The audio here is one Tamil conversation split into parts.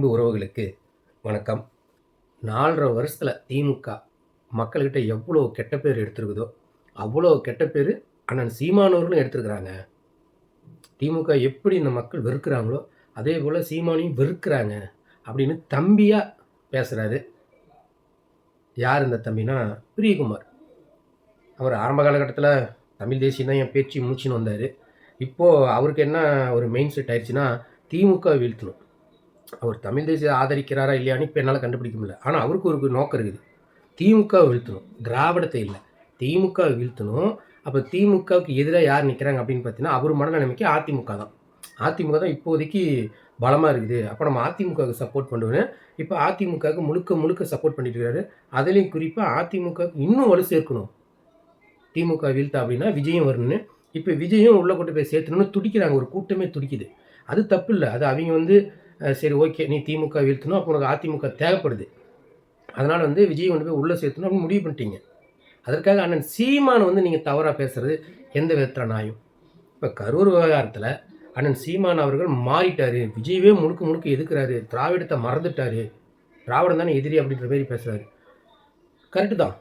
அன்பு உறவுகளுக்கு வணக்கம். 4.5 வருஷத்தில் திமுக மக்கள்கிட்ட எவ்வளோ கெட்ட பேர் எடுத்திருக்குதோ அவ்வளோ கெட்ட பேர் அண்ணன் சீமானவர்களும் எடுத்துருக்குறாங்க. திமுக எப்படி இந்த மக்கள் வெறுக்கிறாங்களோ அதே போல் சீமானையும் வெறுக்கிறாங்க அப்படின்னு தம்பியாக பேசுகிறாரு. யார் இந்த தம்பினா பிரியகுமார். அவர் ஆரம்ப காலகட்டத்தில் தமிழ் தேசியம் தான் என் பேச்சு மூச்சுன்னு வந்தார். இப்போது அவருக்கு என்ன ஒரு மெயின் செட் ஆயிடுச்சுன்னா திமுக வீழ்த்தணும். அவர் தமிழ் தேசியம் ஆதரிக்கிறாரா இல்லையான்னு இப்போ என்னால் கண்டுபிடிக்க முடியல. ஆனால் அவருக்கு ஒரு நோக்கம் இருக்குது. திமுக வீழ்த்தணும், திராவிடத்தை இல்லை, திமுக வீழ்த்தணும். அப்போ திமுகவுக்கு எதிராக யார் நிற்கிறாங்க அப்படின்னு பார்த்தீங்கன்னா அவர் மனநிலைமைக்கு அதிமுக தான். அதிமுக தான் இப்போதைக்கு பலமாக இருக்குது. அப்போ நம்ம அதிமுகவுக்கு சப்போர்ட் பண்ணுவேன். இப்போ அதிமுகவுக்கு முழுக்க சப்போர்ட் பண்ணிட்டு இருக்காரு. அதுலேயும் குறிப்பாக அதிமுகவுக்கு இன்னும் வலு சேர்க்கணும். திமுக வீழ்த்தா அப்படின்னா விஜயம் வரணும்னு இப்போ விஜயும் உள்ளே கொண்டு போய் சேர்த்தணும்னு துடிக்கிறாங்க. ஒரு கூட்டமே துடிக்குது. அது தப்பு இல்லை. அது அவங்க சரி ஓகே நீ திமுக வீழ்த்தணும், அப்போ உனக்கு அதிமுக தேவைப்படுது, அதனால் விஜய் கொண்டு போய் உள்ளே சேர்த்தணும் அப்படின்னு முடிவு பண்ணிட்டீங்க. அதற்காக அண்ணன் சீமான் நீங்கள் தவறாக பேசுகிறது எந்த விதத்தில் நியாயம்? இப்போ கரூர் விவகாரத்தில் அண்ணன் சீமான் அவர்கள் மாறிட்டார். விஜயவே முழுக்க எதுக்குறாரு, திராவிடத்தை மறந்துட்டார், திராவிடம் தானே எதிரி அப்படின்ற மாதிரி பேசுகிறாரு. கரெக்டு தான்.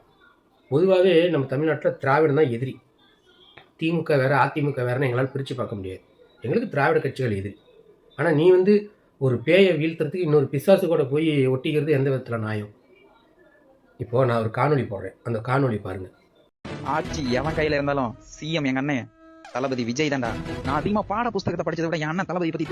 பொதுவாகவே நம்ம தமிழ்நாட்டில் திராவிடம் தான் எதிரி. திமுக வேறு அதிமுக வேறுன்னு எங்களால் பிரித்து பார்க்க முடியாது. எங்களுக்கு திராவிட கட்சிகள் எதிரி. ஆனால் நீ ஒரு பேயை வீழ்த்துறதுக்கு இன்னொரு பிசாசு கூட போய் ஒட்டிக்கிறது எந்த விதத்தில் நியாயம்? இப்போது நான் ஒரு காணொலி போடுறேன், அந்த காணொலி பாருங்கள். ஆட்சி எவன் கையில் இருந்தாலும் சிஎம் எங்கள் அண்ணன் தளபதி விஜய் தான்டா. நான் அதிகமாக பாட புஸ்தகத்தை படிச்சதை விட என் அண்ணன் தளபதி பற்றி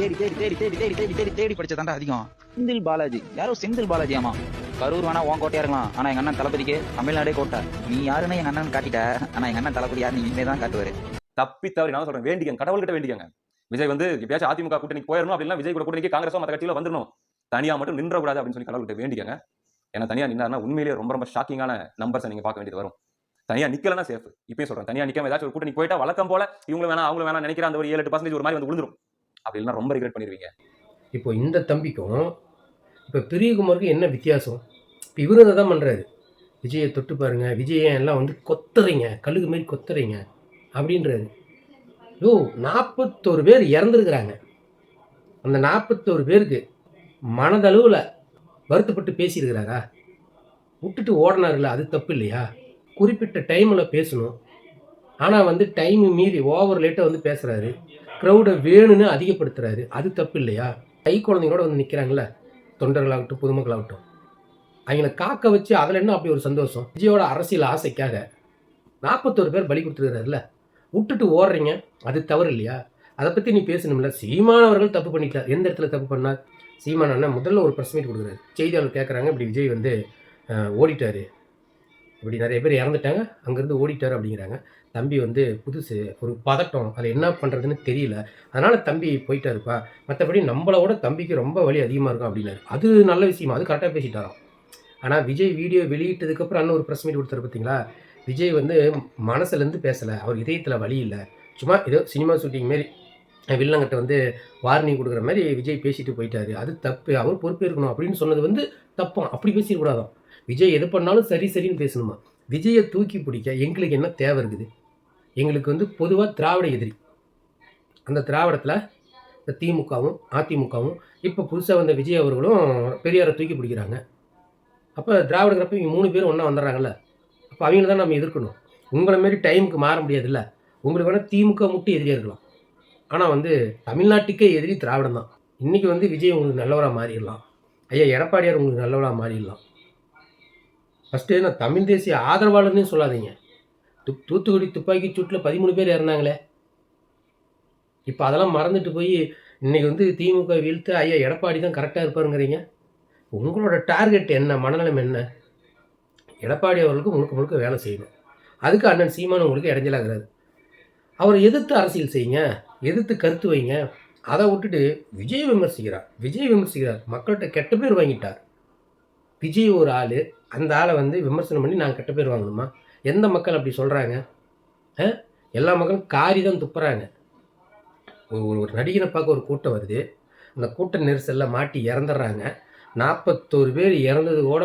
தேடி படிச்சதாண்டா அதிகம். செந்தில் பாலாஜி யாரோ செந்தில் பாலாஜி. ஆமா, கரூர் வேணா உன் கோட்டையா இருக்கலாம், ஆனால் எங்கள் அண்ணன் தளபதிக்கு தமிழ்நாடே கோட்டை. நீ யாருன்னு எங்கள் அண்ணன் காட்டிட்ட, ஆனால் எங்கள் அண்ணன் தளபதி யாருன்னு இனிமே தான் காட்டுவார். தப்பி தவறி நான் சொல்கிறேன், வேண்டிக்கங்க, கடவுள்கிட்ட வேண்டிக்கங்க. விஜய் எப்பயாச்சும் அதிமுக கூட்டணிக்கு போயிடணும், அப்படின்னா விஜய் கூட கூட்டணிக்கு காங்கிரஸோ மற்ற கட்சியில் வந்துடணும், தனியாக மட்டும் நின்றக்கூடாது அப்படின்னு சொல்லி கடவுள்கிட்ட வேண்டிக்கங்க. ஏன்னா தனியாக நின்னாருன்னா உண்மையிலேயே ரொம்ப ஷாக்கிங்கான நம்பர்ஸை நீங்கள் பார்க்க வேண்டியது வரும். தனியாக நிற்கலன்னா சேஃப். இப்பயும் சொல்கிறேன், தனியாக நிற்காம ஏதாச்சும் ஒரு கூட்டணிக்கு போயிட்டா வழக்கம் போல இவங்களும் வேணாம் அவங்களும் வேணாம் நினைக்கிற அந்த ஒரு 7-8% ஒரு மாதிரி விழுந்துரும். அப்படி இல்லைன்னா ரொம்ப ரிக்ரெட் பண்ணிடுவீங்க. இப்போ இந்த தம்பிக்கும் இப்போ பிரியகுமாருக்கு என்ன வித்தியாசம்? இப்போ இவரு தான் பண்ணுறாரு. விஜயை தொட்டு பாருங்க, விஜயை எல்லாம் கொத்துறீங்க, கழுகு மாரி கொத்துறீங்க அப்படின்றாரு. 41 பேர் இறந்துருக்குறாங்க. அந்த 41 பேருக்கு மனதளவில் வருத்தப்பட்டு பேசியிருக்கிறாரா? விட்டுட்டு ஓடினார்ல, அது தப்பு இல்லையா? குறிப்பிட்ட டைமில் பேசணும். ஆனால் டைமு மீறி ஓவர் லேட்டாக பேசுகிறாரு. க்ரௌடை வேணும்னு அதிகப்படுத்துகிறாரு. அது தப்பு இல்லையா? கை குழந்தைங்களோட நிற்கிறாங்களே, தொண்டர்களாகட்டும் பொதுமக்களாகட்டும், அவங்கள காக்க வச்சு அதில் என்ன அப்படி ஒரு சந்தோஷம்? விஜயோட அரசியல் ஆசைக்காக 41 பேர் பலி கொடுத்துருக்கிறாருல, விட்டுட்டு ஓடுறீங்க, அது தவறு இல்லையா? அதை பற்றி நீ பேசணும்ல. சீமானவர்கள் தப்பு பண்ணிட்டார். எந்த இடத்துல தப்பு பண்ணார்? சீமான் அண்ணன் முதல்ல ஒரு ப்ரெஸ் மீட் கொடுக்குறாரு. செய்தியாளர் கேட்குறாங்க, இப்படி விஜய் ஓடிட்டார், இப்படி நிறைய பேர் இறந்துட்டாங்க, அங்கேருந்து ஓடிட்டார் அப்படிங்கிறாங்க. தம்பி புதுசு, ஒரு பதட்டம், அதை என்ன பண்ணுறதுன்னு தெரியல, அதனால் தம்பி போயிட்டாருப்பா, மற்றபடி நம்மளோட தம்பிக்கு ரொம்ப வலி அதிகமாக இருக்கும் அப்படின்னாரு. அது நல்ல விஷயமா, அது கரெக்டாக பேசிட்டாராம். ஆனால் விஜய் வீடியோ வெளியிட்டதுக்கப்புறம் அண்ணன் ஒரு ப்ரெஸ் மீட் கொடுத்தாரு பார்த்தீங்களா? விஜய் மனசுலேருந்து பேசலை, அவர் இதயத்தில் வலி இல்லை, சும்மா ஏதோ சினிமா ஷூட்டிங் மாரி வில்லங்கிட்ட வார்னிங் கொடுக்குற மாதிரி விஜய் பேசிட்டு போயிட்டாரு, அது தப்பு, அவர் பொறுப்பே இருக்கணும் அப்படின்னு சொன்னது தப்பாம். அப்படி பேசிடக்கூடாதான். விஜய் எது பண்ணாலும் சரின்னு பேசணுமா? விஜயை தூக்கி பிடிக்க எங்களுக்கு என்ன தேவை இருக்குது? எங்களுக்கு பொதுவாக திராவிட எதிரி. அந்த திராவிடத்தில் இந்த திமுகவும் அதிமுகவும் இப்போ புதுசாக வந்த விஜய் அவர்களும் பெரியாரை தூக்கி பிடிக்கிறாங்க. அப்போ திராவிடங்கிறப்ப இவங்க 3 பேரும் ஒன்றா வந்துடுறாங்கல்ல, அப்போ அவங்கள தான் நம்ம எதிர்க்கணும். உங்களை மாரி டைமுக்கு மாற முடியாதுல்ல. உங்களுக்கு வேணால் திமுக மட்டும் எதிரியாக இருக்கலாம், ஆனால் தமிழ்நாட்டுக்கே எதிரி திராவிடம் தான். இன்றைக்கி விஜய் உங்களுக்கு நல்லவராக மாறிடலாம், ஐயா எடப்பாடியார் உங்களுக்கு நல்லவராக மாறிடலாம். ஃபஸ்ட்டு நான் தமிழ் தேசிய ஆதரவாளர்னே சொல்லாதீங்க. தூத்துக்குடி துப்பாக்கி சூட்டில் 13 பேர் இறந்தாங்களே, இப்போ அதெல்லாம் மறந்துட்டு போய் இன்றைக்கி திமுக வீழ்த்து ஐயா எடப்பாடி தான் கரெக்டாக இருப்பாருங்கிறீங்க. உங்களோட டார்கெட் என்ன, மனநலம் என்ன? எடப்பாடி அவர்களுக்கு முழுக்க வேலை செய்யணும். அதுக்கு அண்ணன் சீமான் உங்களுக்கு இடைஞ்சலாகிறாரு. அவரை எதிர்த்து அரசியல் செய்யுங்க, எதிர்த்து கருத்து வைங்க. அதை விட்டுட்டு விஜய் விமர்சிக்கிறார், மக்கள்கிட்ட கெட்ட பேர் வாங்கிட்டார். விஜய் ஒரு ஆள், அந்த ஆளை விமர்சனம் பண்ணி நாங்கள் கெட்ட பேர் வாங்கணுமா? எந்த மக்கள் அப்படி சொல்கிறாங்க? எல்லா மக்களும் காரி தான் துப்புறாங்க. ஒரு நடிகனை பார்க்க ஒரு கூட்டம் வருது, அந்த கூட்ட நெரிசலில் மாட்டி இறந்துடுறாங்க. 41 பேர் இறந்தது கூட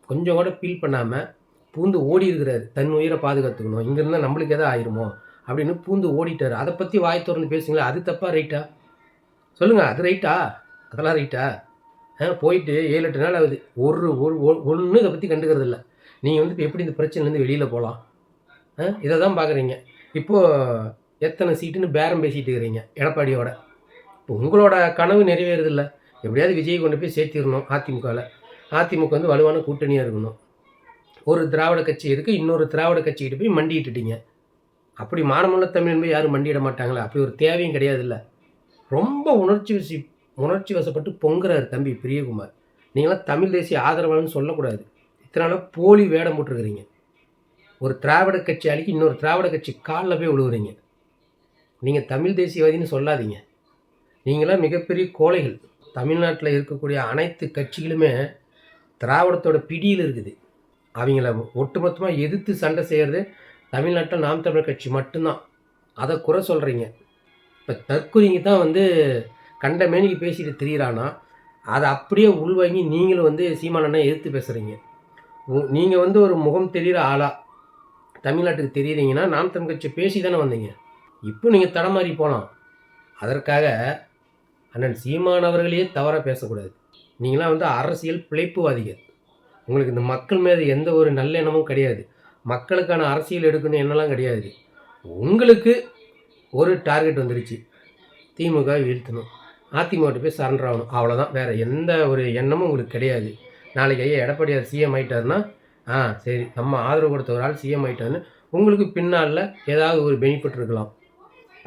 கொஞ்சம் கூட ஃபீல் பண்ணாமல் பூந்து ஓடி இருக்கிறாரு. தன் உயிரை பாதுகாத்துக்கணும், இங்கே இருந்தால் நம்மளுக்கு எதாவது ஆயிருமோ அப்படின்னு பூந்து ஓடிட்டார். அதை பற்றி வாய் திறந்து பேசுங்களா? அது தப்பா ரைட்டா சொல்லுங்கள்? அது ரைட்டா? அதெல்லாம் ரைட்டா? போயிட்டு 7-8 நாள் ஆகுது. ஒரு ஒரு ஒண்ணும் இத பத்தி கண்டுக்கிறது இல்ல. நீங்க வந்து இப்ப எப்படி இந்த பிரச்சனையிலேருந்து வெளியில போலாம்? இத தான் பார்க்குறீங்க. இப்போ எத்தன சீட்டுன்னு பேரம் பேசிட்டு இருக்கிறீங்க எடப்பாடியோட. இப்போ உங்களோட கனவு நிறைவேறுதுல்ல. எப்படியாவது விஜய கொண்டு போய் சேர்த்திரணும் அதிமுகல. அதிமுக வந்து வலுவான கூட்டணியா இருக்கணும். ஒரு திராவிட கட்சி இருக்கு. இன்னொரு திராவிட கட்சிகிட்ட போய் மண்டியிட்டுட்டீங்க. அப்படி மானமுள்ள தமிழன் போய் யாரும் மண்டியிட மாட்டாங்களா? அப்படி ஒரு தேவையும் கிடையாதுல்ல. ரொம்ப உணர்ச்சி வசப்பட்டு பொங்குறாரு தம்பி பிரியகுமார். நீங்களாம் தமிழ் தேசிய ஆதரவாளர்ன்னு சொல்லக்கூடாது. இத்தன நாளா போலி வேடம் போட்டுருக்கிறீங்க. ஒரு திராவிட கட்சி அழிக்க இன்னொரு திராவிட கட்சி கால்ல போய் விழுவுறீங்க. நீங்க தமிழ் தேசியவாதின்னு சொல்லாதீங்க. நீங்களாம் மிகப்பெரிய கோழைகள். தமிழ்நாட்டுல இருக்கக்கூடிய அனைத்து கட்சிகளுமே திராவிடத்தோட பிடியில இருக்குது. அவைங்கள ஒட்டுமொத்தமா எதிர்த்து சண்டை செய்யறது தமிழ்நாட்டுல நாம் தமிழர் கட்சி மட்டும்தான். அத குறை சொல்றீங்க. இப்ப தற்குறிங்க தான் வந்து கண்ட மேனிக்கு பேசிட்டு திரியிறானா, அத அப்படியே உள்வாங்கி நீங்களும் வந்து சீமான் அண்ணா எதிர்த்து பேசுறீங்க. நீங்க வந்து ஒரு முகம் தெரியிற ஆளா தமிழ்நாட்டுக்கு தெரியிறீங்கன்னா, நாம் தமிழர் கட்சி பேசி தானே வந்தீங்க. இப்போ நீங்க தடமாறி போலாம். அதற்காக அண்ணன் சீமான் அவர்களையே தவறா பேசக்கூடாது. நீங்களாம் வந்து அரசியல் பிழைப்புவாதிகள். உங்களுக்கு இந்த மக்கள் மீது எந்த ஒரு நல்லெண்ணமும் கிடையாது. மக்களுக்கான அரசியல் எடுக்கணும் எண்ணலாம் கிடையாது. உங்களுக்கு ஒரு டார்கெட் வந்துருச்சு. திமுக வீழ்த்தணும். அதிமுகட்ட போய் சரண்டர் ஆகணும். அவ்வளோதான். வேற எந்த ஒரு எண்ணமும் உங்களுக்கு கிடையாது. நாளைக்கு ஐயா எடப்பாடியார் சிஎம் ஆயிட்டாருன்னா, சரி நம்ம ஆதரவு கொடுத்த ஒரு ஆள் சிஎம் ஆயிட்டாருன்னு உங்களுக்கு பின்னால ஏதாவது ஒரு பெனிஃபிட் இருக்கலாம்.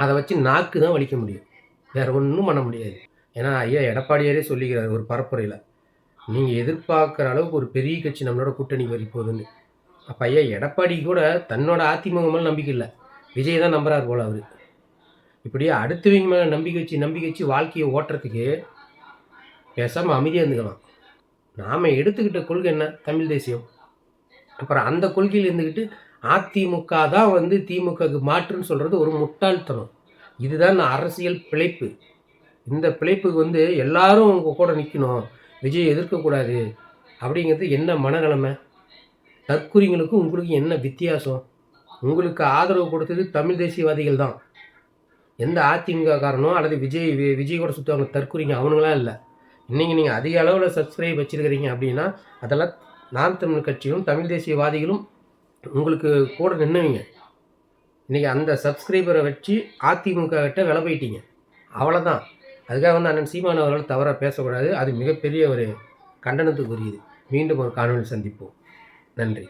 அத வச்சு நாக்கு தான் வலிக்க முடியும். வேற ஒண்ணும் பண்ண முடியாது. ஏன்னா ஐயா எடப்பாடியாரே சொல்லிக்கிறாரு ஒரு பரப்புரையில. நீங்க எதிர்பார்க்குற அளவுக்கு ஒரு பெரிய கட்சி நம்மளோட கூட்டணிக்கு வரப்போகுதுன்னு. அப்ப ஐயா எடப்பாடிக்கு கூட தன்னோட அதிமுக மேல நம்பிக்கை இல்ல. விஜய் தான் நம்புறாரு போல அவரு. இப்படியே அடுத்தவங்க மேல நம்பிக்கை வச்சு வாழ்க்கைய ஓட்டுறதுக்கு பேசாம அமைதியா இருந்துக்கலாம். நாம எடுத்துக்கிட்ட கொள்கை என்ன? தமிழ் தேசியம். அப்புறம் அந்த கொள்கையில இருந்துகிட்டு அதிமுக தான் வந்து திமுகவுக்கு மாற்றுன்னு சொல்றது ஒரு முட்டாள்தனம். இதுதான் அரசியல் பிழைப்பு. இந்த பிழைப்புக்கு வந்து எல்லாரும் உங்க கூட நிக்கணும். விஜய் எதிர்க்கக்கூடாது அப்படிங்கிறது என்ன மனநிலைமை? தற்குறிங்களுக்கும் உங்களுக்கும் என்ன வித்தியாசம்? உங்களுக்கு ஆதரவு கொடுத்தது தமிழ் தேசியவாதிகள் தான். எந்த அதிமுக காரனோ அல்லது விஜய் கூட சுற்றுவாங்க தற்குறிங்க அவனுங்களாம் இல்லை. இன்னைக்கு நீங்கள் அதிக அளவில் சப்ஸ்கிரைப் வச்சிருக்கிறீங்க அப்படின்னா அதெல்லாம் நாம் தமிழ் கட்சியும் தமிழ் தேசியவாதிகளும் உங்களுக்கு கூட நின்னுவீங்க. இன்னைக்கு அந்த சப்ஸ்கிரைபரை வச்சு அதிமுக கிட்ட விலை போயிட்டீங்க. அவ்வளோதான். அதுக்காக வந்து அண்ணன் சீமான் அவர்கள் தவறாக பேசக்கூடாது. அது மிகப்பெரிய ஒரு கண்டனத்துக்குரியது. மீண்டும் ஒரு காணொளி சந்திப்போம். நன்றி.